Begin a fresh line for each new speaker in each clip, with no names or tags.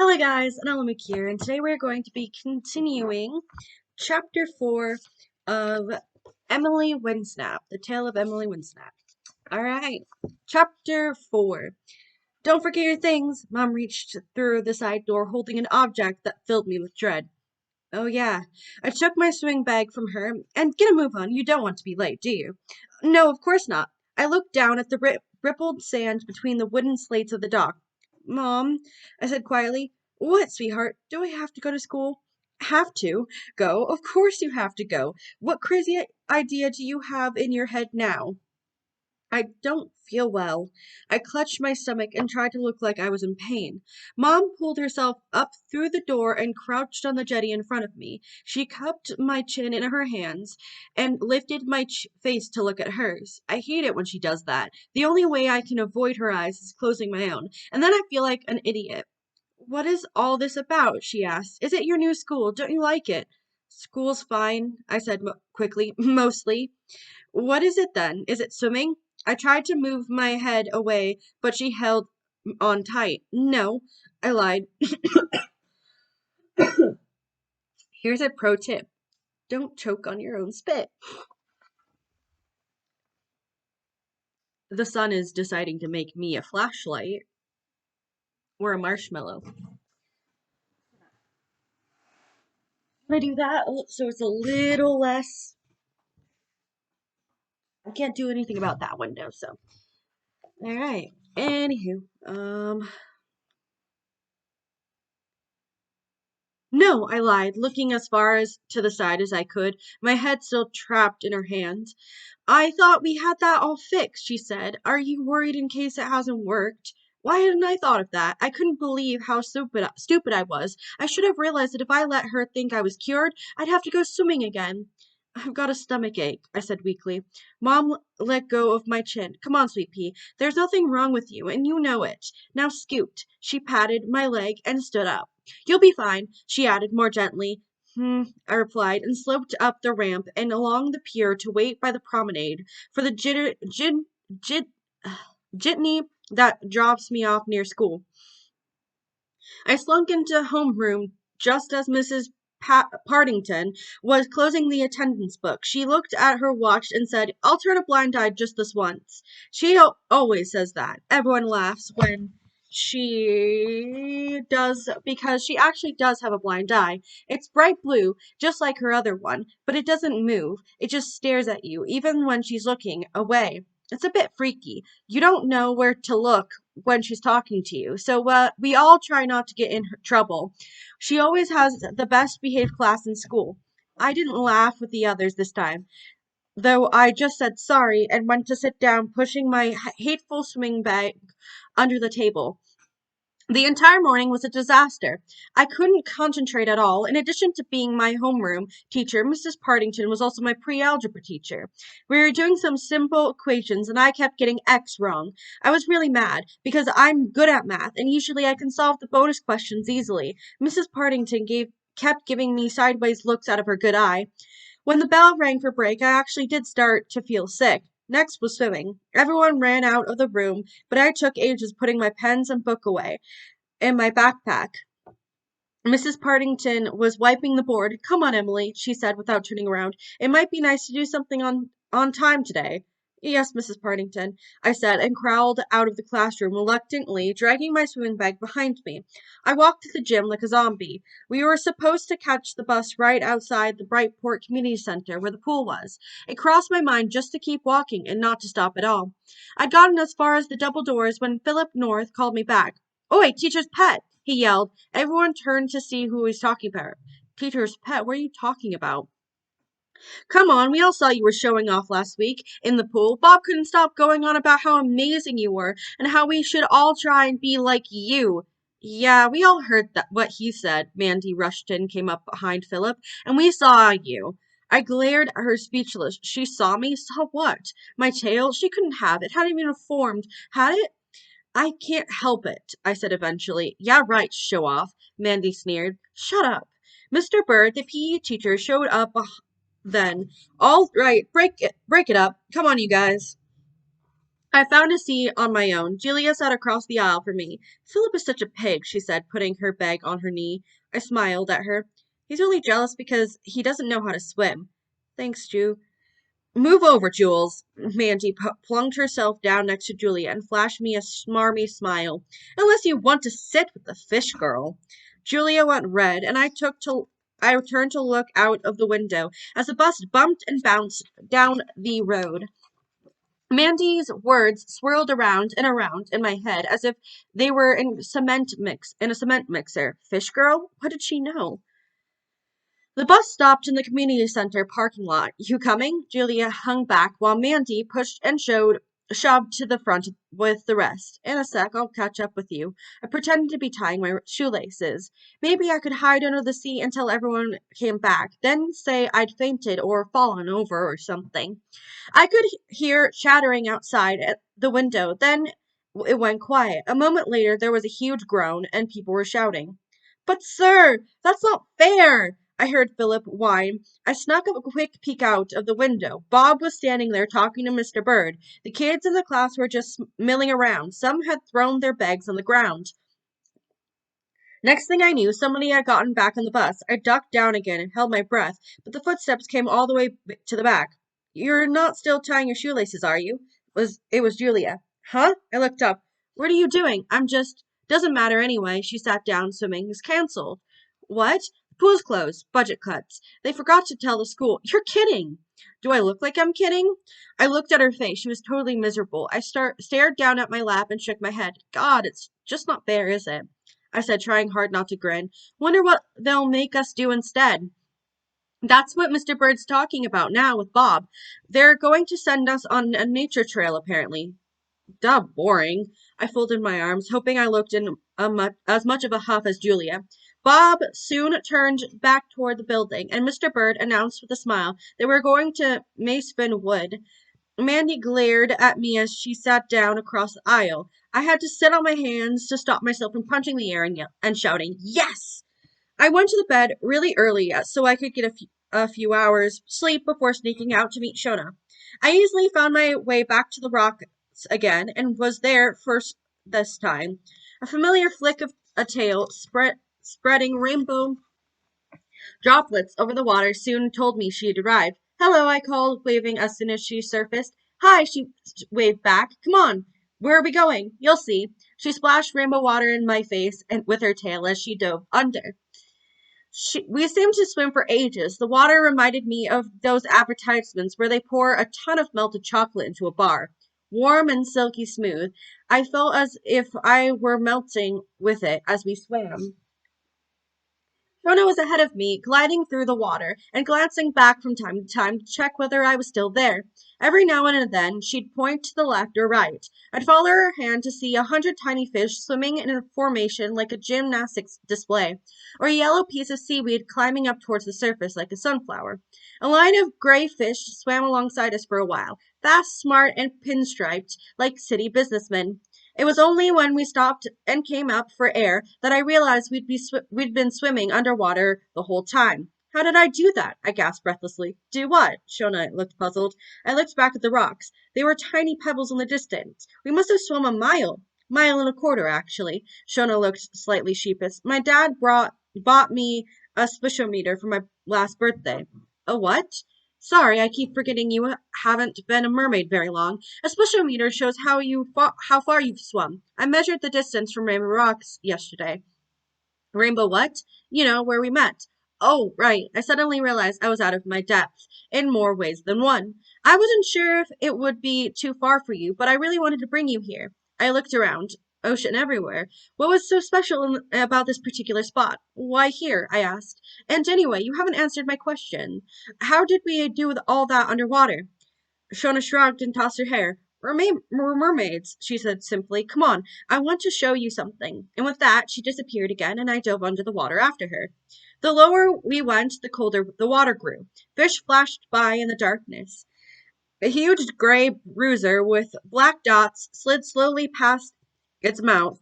Hello guys, Unabridged here, and today we're going to be continuing Chapter 4 of Emily Windsnap, The Tale of Emily Windsnap. Alright, Chapter 4. Don't forget your things. Mom reached through the side door holding an object that filled me with dread. Oh yeah, I took my swimming bag from her, and get a move on, you don't want to be late, do you? No, of course not. I looked down at the rippled sand between the wooden slates of the dock. Mom, I said quietly. What, sweetheart? Do I have to go to school? Have to? Go? Of course you have to go. What crazy idea do you have in your head now? I don't feel well. I clutched my stomach and tried to look like I was in pain. Mom pulled herself up through the door and crouched on the jetty in front of me. She cupped my chin in her hands and lifted my face to look at hers. I hate it when she does that. The only way I can avoid her eyes is closing my own, and then I feel like an idiot. What is all this about? She asked. Is it your new school? Don't you like it? School's fine, I said quickly. Mostly. What is it then? Is it swimming? I tried to move my head away, but she held on tight. No, I lied. Here's a pro tip. Don't choke on your own spit. The sun is deciding to make me a flashlight or a marshmallow. I do that so it's a little less. I can't do anything about that window, so. Alright. Anywho, No, I lied, looking as far as to the side as I could, my head still trapped in her hands. I thought we had that all fixed, she said. Are you worried in case it hasn't worked? Why hadn't I thought of that? I couldn't believe how stupid I was. I should have realized that if I let her think I was cured, I'd have to go swimming again. I've got a stomach ache, I said weakly. Mom let go of my chin. Come on, sweet pea. There's nothing wrong with you, and you know it. Now scoot. She patted my leg and stood up. You'll be fine, she added more gently. I replied, and sloped up the ramp and along the pier to wait by the promenade for the jitney that drops me off near school. I slunk into homeroom just as Mrs. Partington was closing the attendance book. She looked at her watch and said, I'll turn a blind eye just this once. She always says that. Everyone laughs when she does because she actually does have a blind eye. It's bright blue, just like her other one, but it doesn't move. It just stares at you, even when she's looking away. It's a bit freaky. You don't know where to look when she's talking to you. So we all try not to get in trouble. She always has the best behaved class in school. I didn't laugh with the others this time, though I just said sorry and went to sit down, pushing my hateful swimming bag under the table. The entire morning was a disaster. I couldn't concentrate at all. In addition to being my homeroom teacher, Mrs. Partington was also my pre-algebra teacher. We were doing some simple equations and I kept getting X wrong. I was really mad because I'm good at math and usually I can solve the bonus questions easily. Mrs. Partington kept giving me sideways looks out of her good eye. When the bell rang for break, I actually did start to feel sick. Next was swimming. Everyone ran out of the room, but I took ages putting my pens and book away in my backpack. Mrs. Partington was wiping the board. Come on, Emily, she said without turning around. It might be nice to do something on time today. Yes, Mrs. Partington, I said, and crawled out of the classroom, reluctantly dragging my swimming bag behind me. I walked to the gym like a zombie. We were supposed to catch the bus right outside the Brightport Community Center where the pool was. It crossed my mind just to keep walking and not to stop at all. I'd gotten as far as the double doors when Philip North called me back. Oi, teacher's pet, he yelled. Everyone turned to see who he was talking about. Teacher's pet? What are you talking about? Come on, we all saw you were showing off last week in the pool. Bob couldn't stop going on about how amazing you were and how we should all try and be like you. Yeah, we all heard what he said. Mandy Rushton came up behind Philip, and we saw you. I glared at her speechless. She saw me? Saw what? My tail? She couldn't have. It hadn't even formed. Had it? I can't help it, I said eventually. Yeah, right, show off, Mandy sneered. Shut up. Mr. Bird, the PE teacher, showed up then. All right, break it up. Come on, you guys. I found a seat on my own. Julia sat across the aisle from me. Philip is such a pig, she said, putting her bag on her knee. I smiled at her. He's only jealous because he doesn't know how to swim. Thanks, Ju. Move over, Jules. Mandy plunked herself down next to Julia and flashed me a smarmy smile. Unless you want to sit with the fish girl. Julia went red, and I turned to look out of the window as the bus bumped and bounced down the road. Mandy's words swirled around and around in my head as if they were in a cement mixer. Fish girl? What did she know? The bus stopped in the community center parking lot. You coming? Julia hung back while Mandy pushed and shoved to the front with the rest. In a sec, I'll catch up with you. I pretended to be tying my shoelaces. Maybe I could hide under the seat until everyone came back, then say I'd fainted or fallen over or something. I could hear chattering outside at the window. Then it went quiet. A moment later, there was a huge groan, and people were shouting. But, sir, that's not fair! I heard Philip whine. I snuck a quick peek out of the window. Bob was standing there talking to Mr. Bird. The kids in the class were just milling around. Some had thrown their bags on the ground. Next thing I knew, somebody had gotten back on the bus. I ducked down again and held my breath, but the footsteps came all the way to the back. You're not still tying your shoelaces, are you? It was Julia. Huh? I looked up. What are you doing? I'm just doesn't matter anyway. She sat down. Swimming is cancelled. What? Pool's closed. Budget cuts. They forgot to tell the school. You're kidding. Do I look like I'm kidding? I looked at her face. She was totally miserable. I stared down at my lap and shook my head. God, it's just not fair, is it? I said, trying hard not to grin. Wonder what they'll make us do instead. That's what Mr. Bird's talking about now with Bob. They're going to send us on a nature trail, apparently. Duh, boring. I folded my arms, hoping I looked in as much of a huff as Julia. Bob soon turned back toward the building, and Mr. Bird announced with a smile that we're going to Macefin Wood. Mandy glared at me as she sat down across the aisle. I had to sit on my hands to stop myself from punching the air and shouting, Yes! I went to the bed really early so I could get a few hours sleep before sneaking out to meet Shona. I easily found my way back to the rocks again and was there first this time. A familiar flick of a tail spreading rainbow droplets over the water soon told me she had arrived. Hello, I called, waving as soon as she surfaced. Hi, she waved back. Come on. Where are we going? You'll see. She splashed rainbow water in my face and with her tail as she dove under. We seemed to swim for ages. The water reminded me of those advertisements where they pour a ton of melted chocolate into a bar. Warm and silky smooth. I felt as if I were melting with it as we swam. Shona was ahead of me, gliding through the water, and glancing back from time to time to check whether I was still there. Every now and then she'd point to the left or right. I'd follow her hand to see 100 tiny fish swimming in a formation like a gymnastics display, or a yellow piece of seaweed climbing up towards the surface like a sunflower. A line of gray fish swam alongside us for a while, fast, smart, and pinstriped like city businessmen. It was only when we stopped and came up for air that I realized we'd been swimming underwater the whole time. How did I do that? I gasped breathlessly. Do what? Shona looked puzzled. I looked back at the rocks. They were tiny pebbles in the distance. We must have swum a mile. Mile and a quarter, actually. Shona looked slightly sheepish. My dad bought me a swishometer for my last birthday. A what? Sorry, I keep forgetting you haven't been a mermaid very long. A swishometer shows how far you've swum. I measured the distance from Rainbow Rocks yesterday. Rainbow what? You know, where we met. Oh, right. I suddenly realized I was out of my depth, in more ways than one. I wasn't sure if it would be too far for you, but I really wanted to bring you here. I looked around. Ocean everywhere. What was so special about this particular spot? Why here? I asked. And anyway, you haven't answered my question. How did we do with all that underwater? Shona shrugged and tossed her hair. We're mermaids, she said simply. Come on, I want to show you something. And with that, she disappeared again, and I dove under the water after her. The lower we went, the colder the water grew. Fish flashed by in the darkness. A huge gray bruiser with black dots slid slowly its mouth,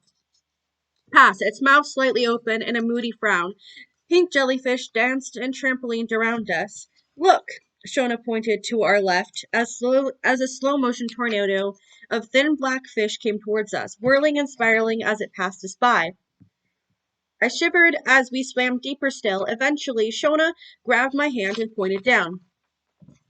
past its mouth slightly open in a moody frown. Pink jellyfish danced and trampolined around us. Look! Shona pointed to our left as a slow motion tornado of thin black fish came towards us, whirling and spiraling as it passed us by. I shivered as we swam deeper still. Eventually, Shona grabbed my hand and pointed down.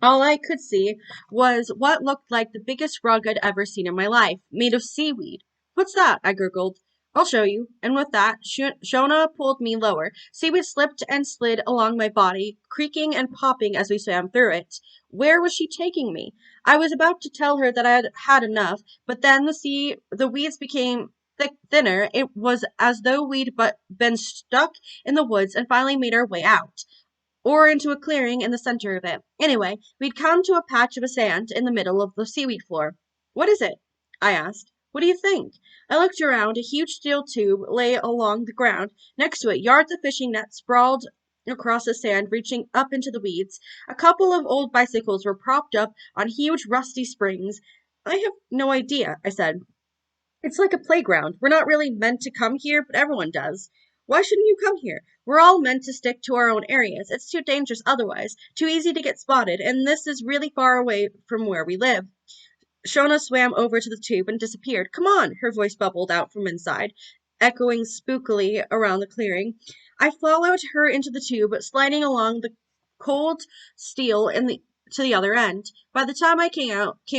All I could see was what looked like the biggest rug I'd ever seen in my life, made of seaweed. What's that? I gurgled. I'll show you. And with that, Shona pulled me lower. Seaweed slipped and slid along my body, creaking and popping as we swam through it. Where was she taking me? I was about to tell her that I had had enough, but then the weeds became thinner. It was as though we'd been stuck in the woods and finally made our way out or into a clearing in the center of it. Anyway, we'd come to a patch of sand in the middle of the seaweed floor. What is it? I asked. What do you think? I looked around. A huge steel tube lay along the ground. Next to it, yards of fishing nets sprawled across the sand, reaching up into the weeds. A couple of old bicycles were propped up on huge rusty springs. I have no idea, I said. It's like a playground. We're not really meant to come here, but everyone does. Why shouldn't you come here? We're all meant to stick to our own areas. It's too dangerous otherwise, too easy to get spotted, and this is really far away from where we live. Shona swam over to the tube and disappeared. Come on, her voice bubbled out from inside, echoing spookily around the clearing. I followed her into the tube, sliding along the cold steel to the other end. By the time I came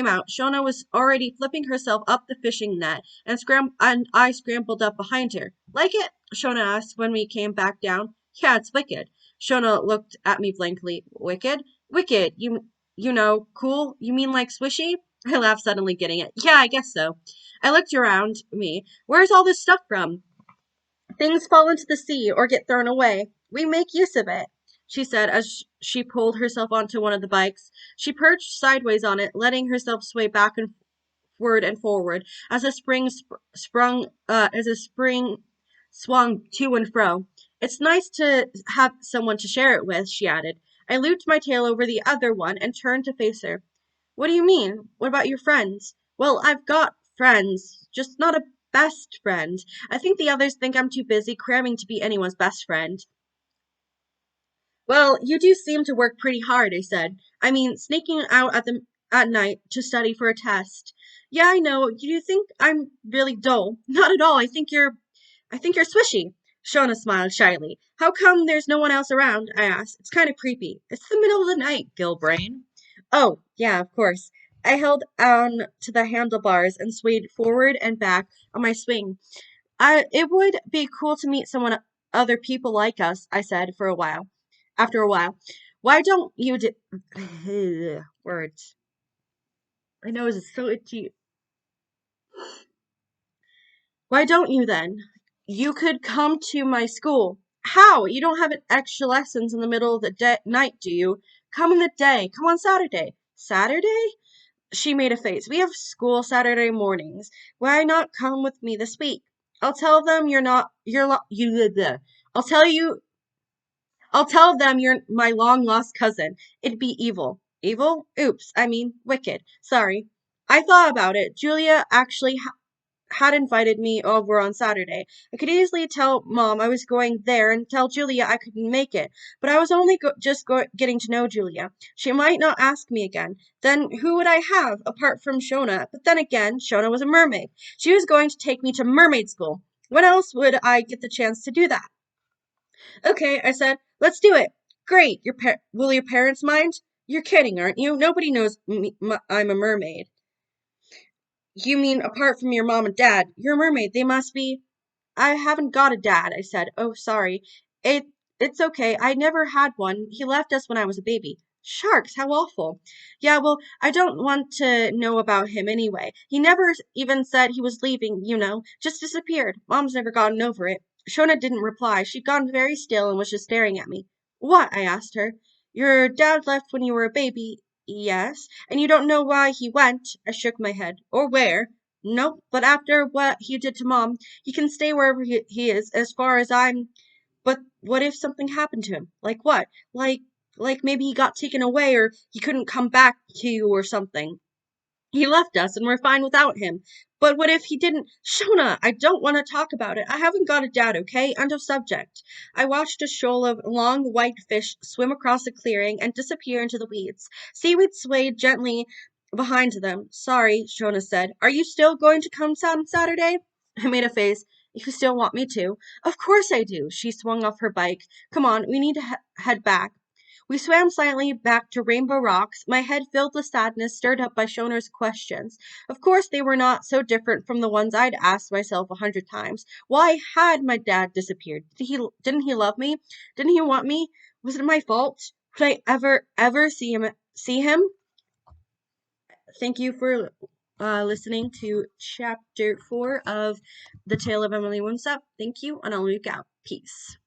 out, Shona was already flipping herself up the fishing net, and I scrambled up behind her. Like it? Shona asked when we came back down. Yeah, it's wicked. Shona looked at me blankly. Wicked? Wicked. You know, cool? You mean like swishy? I laughed, suddenly getting it. Yeah, I guess so. I looked around me. Where's all this stuff from? Things fall into the sea or get thrown away. We make use of it, she said as she pulled herself onto one of the bikes. She perched sideways on it, letting herself sway back and forward as a spring swung to and fro. It's nice to have someone to share it with, she added. I looped my tail over the other one and turned to face her. What do you mean? What about your friends? Well, I've got friends, just not a best friend. I think the others think I'm too busy cramming to be anyone's best friend. Well, you do seem to work pretty hard, I said. I mean, sneaking out at night to study for a test. Yeah, I know. You think I'm really dull? Not at all. I think you're swishy. Shona smiled shyly. How come there's no one else around? I asked. It's kind of creepy. It's the middle of the night, Gilbrain. Oh, yeah, of course. I held on to the handlebars and swayed forward and back on my swing. It would be cool to meet other people like us, I said for a while. After a while, why don't you do words? My nose is so itchy. Why don't you then? You could come to my school. How? You don't have extra lessons in the middle of the night, do you? Come in the day. Come on Saturday. Saturday? She made a face. We have school Saturday mornings. Why not come with me this week? I'll tell them you're not, you're, lo- you, bleh. I'll tell you, I'll tell them you're my long lost cousin. It'd be evil. Evil? Oops, I mean, wicked. Sorry. I thought about it. Julia actually had invited me over on Saturday. I could easily tell Mom I was going there and tell Julia I couldn't make it, but I was only getting to know Julia. She might not ask me again. Then who would I have apart from Shona? But then again, Shona was a mermaid. She was going to take me to mermaid school. When else would I get the chance to do that? Okay, I said, let's do it. Great. Will your parents mind? You're kidding, aren't you? Nobody knows I'm a mermaid. You mean apart from your mom and dad? You're a mermaid. They must be. I haven't got a dad, I said. Oh, sorry. It it's okay. I never had one. He left us when I was a baby. Sharks, how awful. Yeah, well, I don't want to know about him anyway. He never even said he was leaving, just disappeared. Mom's never gotten over it. Shona didn't reply. She'd gone very still and was just staring at me. What? I asked her. Your dad left when you were a baby. Yes. And you don't know why he went? I shook my head. Or where? Nope. But after what he did to Mom, he can stay wherever he is, as far as I'm. But what if something happened to him? Like what? Like maybe he got taken away or he couldn't come back to you or something. He left us and we're fine without him. But what if he didn't? Shona, I don't want to talk about it. I haven't got a dad, okay? End of subject. I watched a shoal of long white fish swim across the clearing and disappear into the weeds. Seaweed swayed gently behind them. Sorry, Shona said. Are you still going to come on Saturday? I made a face. If you still want me to. Of course I do. She swung off her bike. Come on, we need to head back. We swam silently back to Rainbow Rocks, my head filled with sadness stirred up by Shoner's questions. Of course, they were not so different from the ones I'd asked myself 100 times. Why had my dad disappeared? Didn't he love me? Didn't he want me? Was it my fault? Would I ever see him? Thank you for listening to chapter 4 of The Tale of Emily Windsnap. Thank you, and I'll look out. Peace.